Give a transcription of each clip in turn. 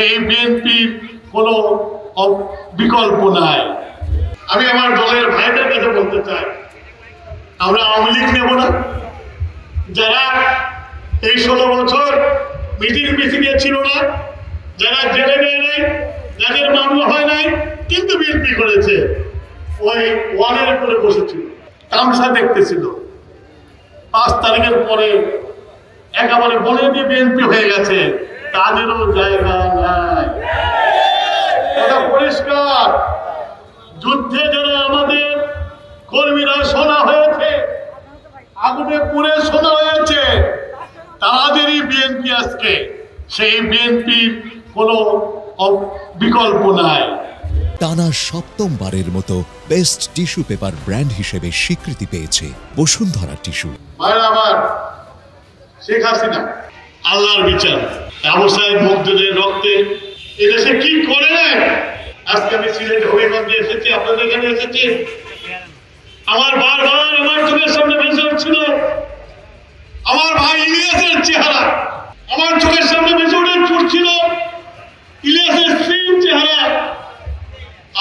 সেই বিএনপির কোনো বিকল্প নাই। আমি আমার দলের ভাইদের কাছে বলতে চাই, আমরা আওয়ামী লীগ নেব না। যারা এই 16 বছর মিটিংয়ে ছিল না, যারা জেলে নেয় নাই, যাদের মামলা হয় নাই কিন্তু বিএনপি করেছে, ওই ওয়ানের উপরে বসেছিল, তামসা দেখতেছিল, 5 তারিখের পরে একেবারে বলে দিয়ে বিএনপি হয়ে গেছে, তাদেরও জায়গা নাই। এটা পরিষ্কার। যুদ্ধে যারা আমাদের কর্মীরা শোনা হয়েছে, আগুনে পুড়ে শোনা হয়েছে, তাদেরই বিএনপি আজকে। সেই বিএনপির কোনো বিকল্প নাই। টানা 7মবারের মতো বেস্ট টিস্যু পেপার ব্র্যান্ড হিসেবে স্বীকৃতি পেয়েছে বসুন্ধরা টিস্যু। ভাইরা আমার, শেখ হাসিনা আল্লাহর বিচার, ব্যবসায় মুগ্ধদের রক্তে এদেশে কি করে নেয়। আজকে আমি সিলেট হবিগঞ্জে এসেছি, আপনাদের এখানে এসেছি, আমার বারবার আমার চোখের সামনে ভেসে উঠছিল আমার ভাই ইলিয়াসের চেহারা, আমার চোখের সামনে ভেসে উঠছিল ইলিয়াসের স্ত্রীর চেহারা,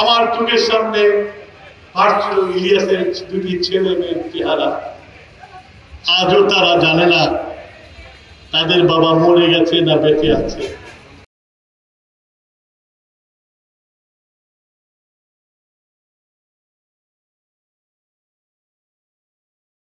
আমার চোখের সামনে ভাসছিল ইলিয়াসের 2টি ছেলে মেয়ের চেহারা। আজও তারা জানে না তাদের বাবা মরে গেছে না বেঁচে আছে।